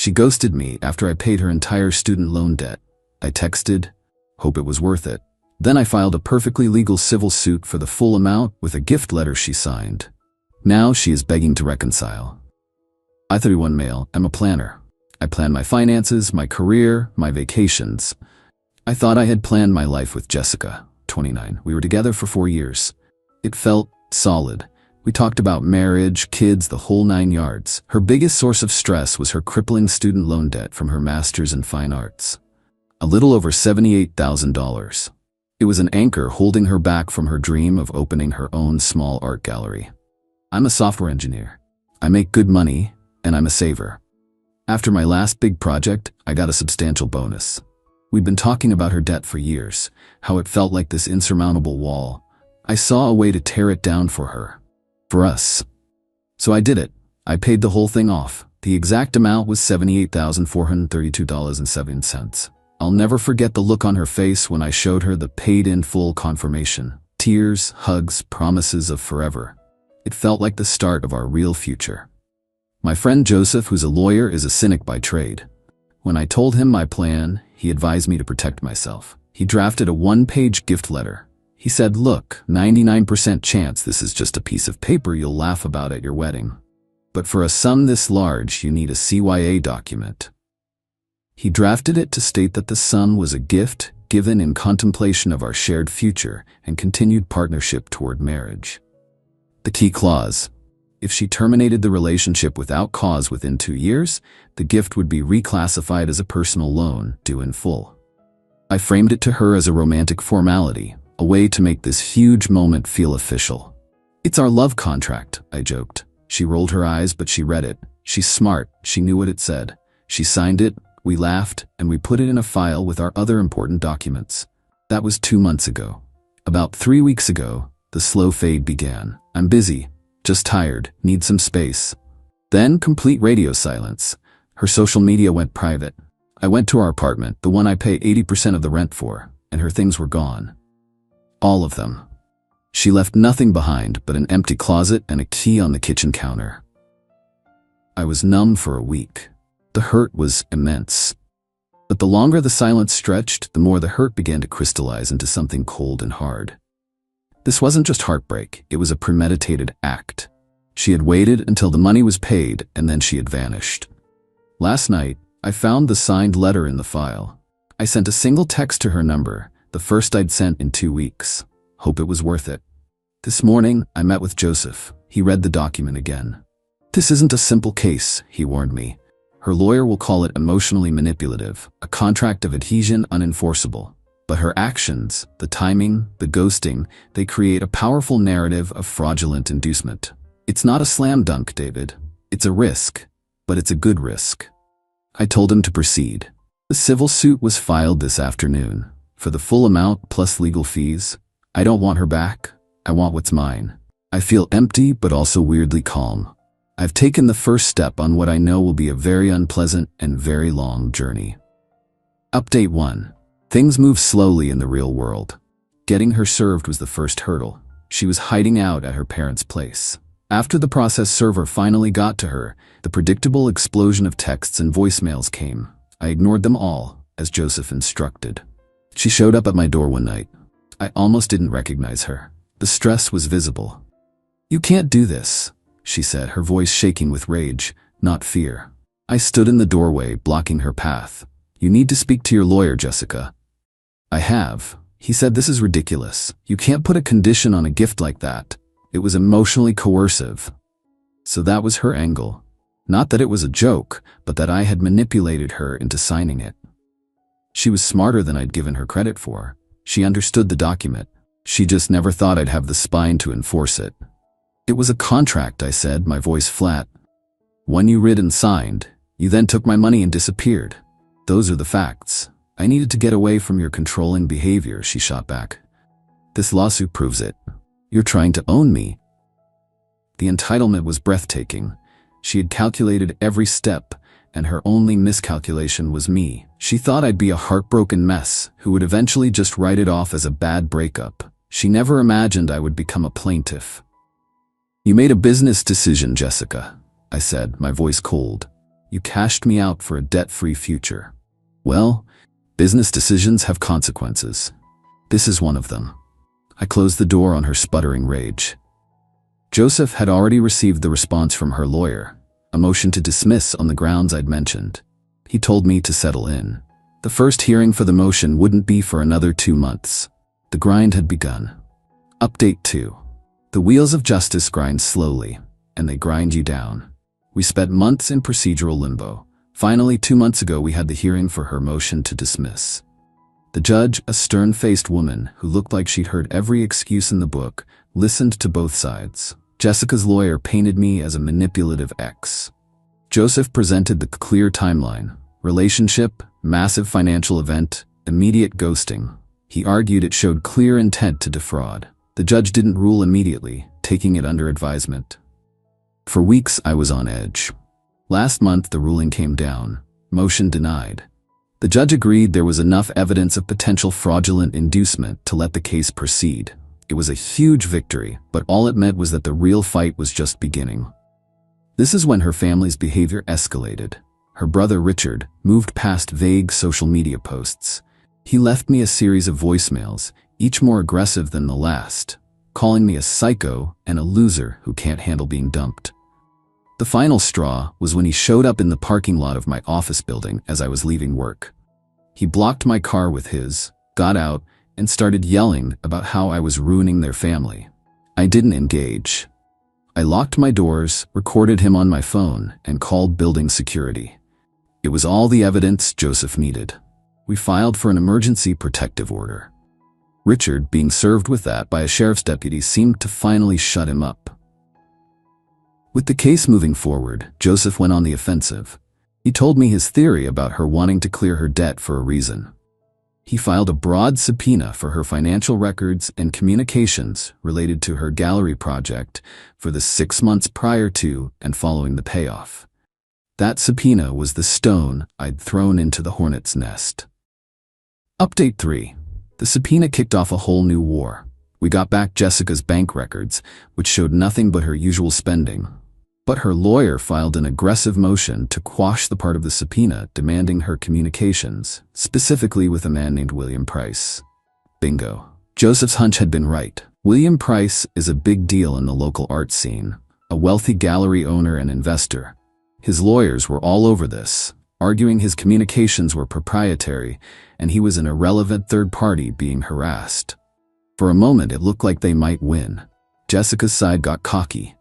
She ghosted me after I paid her entire student loan debt. I texted, hope it was worth it. Then I filed a perfectly legal civil suit for the full amount with a gift letter she signed. Now she is begging to reconcile. I-31 male, I'm a planner. I plan my finances, my career, my vacations. I thought I had planned my life with Jessica, 29. We were together for 4 years. It felt solid. We talked about marriage, kids, the whole 9 yards. Her biggest source of stress was her crippling student loan debt from her master's in fine arts. A little over $78,000. It was an anchor holding her back from her dream of opening her own small art gallery. I'm a software engineer. I make good money, and I'm a saver. After my last big project, I got a substantial bonus. We'd been talking about her debt for years, how it felt like this insurmountable wall. I saw a way to tear it down for her. For us. So I did it. I paid the whole thing off. The exact amount was $78,432.07. I'll never forget the look on her face when I showed her the paid-in-full confirmation. Tears, hugs, promises of forever. It felt like the start of our real future. My friend Joseph, who's a lawyer, is a cynic by trade. When I told him my plan, he advised me to protect myself. He drafted a 1-page gift letter. He said, look, 99% chance this is just a piece of paper you'll laugh about at your wedding. But for a sum this large, you need a CYA document. He drafted it to state that the sum was a gift given in contemplation of our shared future and continued partnership toward marriage. The key clause: if she terminated the relationship without cause within 2 years, the gift would be reclassified as a personal loan due in full. I framed it to her as a romantic formality, a way to make this huge moment feel official. It's our love contract, I joked. She rolled her eyes, but she read it. She's smart, she knew what it said. She signed it, we laughed, and we put it in a file with our other important documents. That was 2 months ago. About 3 weeks ago, the slow fade began. I'm busy, just tired, need some space. Then complete radio silence. Her social media went private. I went to our apartment, the one I pay 80% of the rent for, and her things were gone. All of them. She left nothing behind but an empty closet and a key on the kitchen counter. I was numb for a week. The hurt was immense. But the longer the silence stretched, the more the hurt began to crystallize into something cold and hard. This wasn't just heartbreak, it was a premeditated act. She had waited until the money was paid, and then she had vanished. Last night, I found the signed letter in the file. I sent a single text to her number, the first I'd sent in 2 weeks. Hope it was worth it. This morning, I met with Joseph. He read the document again. This isn't a simple case, he warned me. Her lawyer will call it emotionally manipulative, a contract of adhesion unenforceable. But her actions, the timing, the ghosting, they create a powerful narrative of fraudulent inducement. It's not a slam dunk, David. It's a risk, but it's a good risk. I told him to proceed. The civil suit was filed this afternoon. For the full amount plus legal fees. I don't want her back. I want what's mine. I feel empty but also weirdly calm. I've taken the first step on what I know will be a very unpleasant and very long journey. Update 1. Things move slowly in the real world. Getting her served was the first hurdle. She was hiding out at her parents' place. After the process server finally got to her, the predictable explosion of texts and voicemails came. I ignored them all, as Joseph instructed. She showed up at my door one night. I almost didn't recognize her. The stress was visible. You can't do this, she said, her voice shaking with rage, not fear. I stood in the doorway, blocking her path. You need to speak to your lawyer, Jessica. I have. He said, this is ridiculous. You can't put a condition on a gift like that. It was emotionally coercive. So that was her angle. Not that it was a joke, but that I had manipulated her into signing it. She was smarter than I'd given her credit for. She understood the document. She just never thought I'd have the spine to enforce it. It was a contract, I said, my voice flat. One you read and signed. You then took my money and disappeared. Those are the facts. I needed to get away from your controlling behavior, she shot back. This lawsuit proves it. You're trying to own me. The entitlement was breathtaking. She had calculated every step, and her only miscalculation was me. She thought I'd be a heartbroken mess who would eventually just write it off as a bad breakup. She never imagined I would become a plaintiff. You made a business decision, Jessica, I said, my voice cold. You cashed me out for a debt-free future. Well, business decisions have consequences. This is one of them. I closed the door on her sputtering rage. Joseph had already received the response from her lawyer, a motion to dismiss on the grounds I'd mentioned. He told me to settle in. The first hearing for the motion wouldn't be for another 2 months. The grind had begun. Update 2. The wheels of justice grind slowly, and they grind you down. We spent months in procedural limbo. Finally, 2 months ago, we had the hearing for her motion to dismiss. The judge, a stern-faced woman who looked like she'd heard every excuse in the book, listened to both sides. Jessica's lawyer painted me as a manipulative ex. Joseph presented the clear timeline: relationship, massive financial event, immediate ghosting. He argued it showed clear intent to defraud. The judge didn't rule immediately, taking it under advisement. For weeks, I was on edge. Last month, the ruling came down. Motion denied. The judge agreed there was enough evidence of potential fraudulent inducement to let the case proceed. It was a huge victory, but all it meant was that the real fight was just beginning. This is when her family's behavior escalated. Her brother Richard moved past vague social media posts. He left me a series of voicemails, each more aggressive than the last, calling me a psycho and a loser who can't handle being dumped. The final straw was when he showed up in the parking lot of my office building as I was leaving work. He blocked my car with his, got out, and started yelling about how I was ruining their family. I didn't engage. I locked my doors, recorded him on my phone, and called building security. It was all the evidence Joseph needed. We filed for an emergency protective order. Richard, being served with that by a sheriff's deputy, seemed to finally shut him up. With the case moving forward, Joseph went on the offensive. He told me his theory about her wanting to clear her debt for a reason. He filed a broad subpoena for her financial records and communications related to her gallery project for the 6 months prior to and following the payoff. That subpoena was the stone I'd thrown into the hornet's nest. Update 3. The subpoena kicked off a whole new war. We got back Jessica's bank records, which showed nothing but her usual spending. But her lawyer filed an aggressive motion to quash the part of the subpoena demanding her communications, specifically with a man named William Price. Bingo. Joseph's hunch had been right. William Price is a big deal in the local art scene, a wealthy gallery owner and investor. His lawyers were all over this, arguing his communications were proprietary and he was an irrelevant third party being harassed. For a moment, it looked like they might win. Jessica's side got cocky.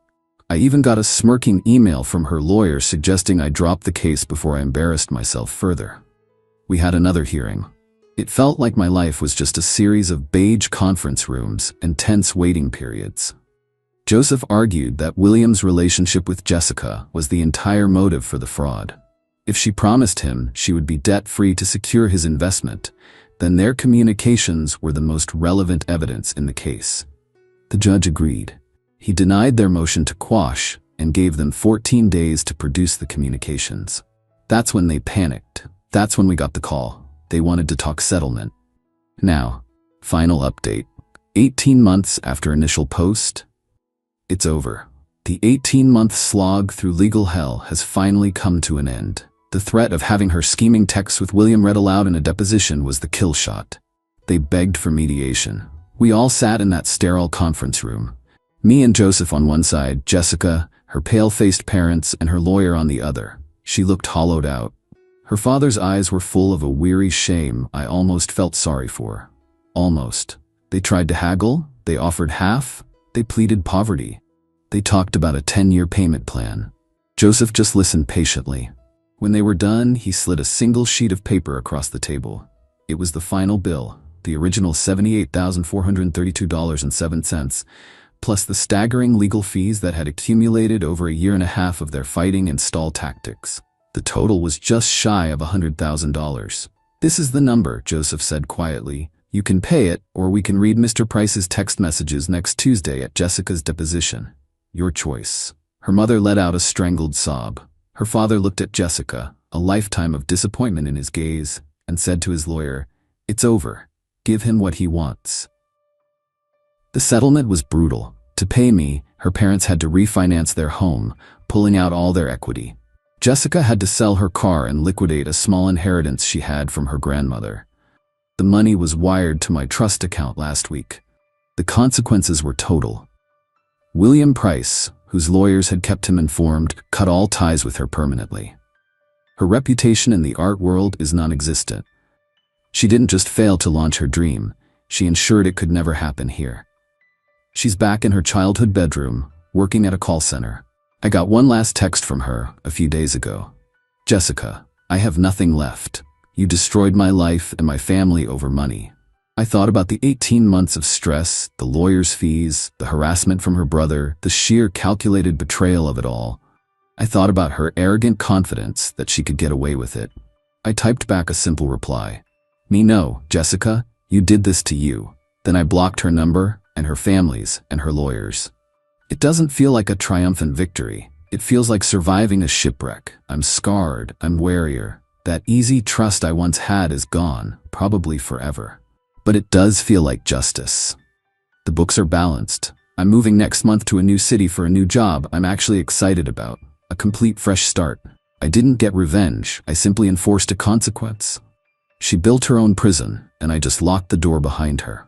I even got a smirking email from her lawyer suggesting I drop the case before I embarrassed myself further. We had another hearing. It felt like my life was just a series of beige conference rooms and tense waiting periods. Joseph argued that William's relationship with Jessica was the entire motive for the fraud. If she promised him she would be debt-free to secure his investment, then their communications were the most relevant evidence in the case. The judge agreed. He denied their motion to quash and gave them 14 days to produce the communications. That's when they panicked. That's when we got the call. They wanted to talk settlement. Now, final update. 18 months after initial post, it's over. The 18-month slog through legal hell has finally come to an end. The threat of having her scheming texts with William read aloud in a deposition was the kill shot. They begged for mediation. We all sat in that sterile conference room. Me and Joseph on one side, Jessica, her pale-faced parents, and her lawyer on the other. She looked hollowed out. Her father's eyes were full of a weary shame I almost felt sorry for. Almost. They tried to haggle, they offered half, they pleaded poverty. They talked about a 10-year payment plan. Joseph just listened patiently. When they were done, he slid a single sheet of paper across the table. It was the final bill, the original $78,432.07, plus the staggering legal fees that had accumulated over a year and a half of their fighting and stall tactics. The total was just shy of $100,000. "This is the number," Joseph said quietly. "You can pay it, or we can read Mr. Price's text messages next Tuesday at Jessica's deposition. Your choice." Her mother let out a strangled sob. Her father looked at Jessica, a lifetime of disappointment in his gaze, and said to his lawyer, "It's over. Give him what he wants." The settlement was brutal. To pay me, her parents had to refinance their home, pulling out all their equity. Jessica had to sell her car and liquidate a small inheritance she had from her grandmother. The money was wired to my trust account last week. The consequences were total. William Price, whose lawyers had kept him informed, cut all ties with her permanently. Her reputation in the art world is non-existent. She didn't just fail to launch her dream, she ensured it could never happen here. She's back in her childhood bedroom, working at a call center. I got one last text from her a few days ago. Jessica, I have nothing left. You destroyed my life and my family over money. I thought about the 18 months of stress, the lawyer's fees, the harassment from her brother, the sheer calculated betrayal of it all. I thought about her arrogant confidence that she could get away with it. I typed back a simple reply. No, Jessica, you did this to you. Then I blocked her number and her family's and her lawyers. It doesn't feel like a triumphant victory. It feels like surviving a shipwreck. I'm scarred, I'm warier. That easy trust I once had is gone, probably forever. But it does feel like justice. The books are balanced. I'm moving next month to a new city for a new job I'm actually excited about. A complete fresh start. I didn't get revenge, I simply enforced a consequence. She built her own prison, and I just locked the door behind her.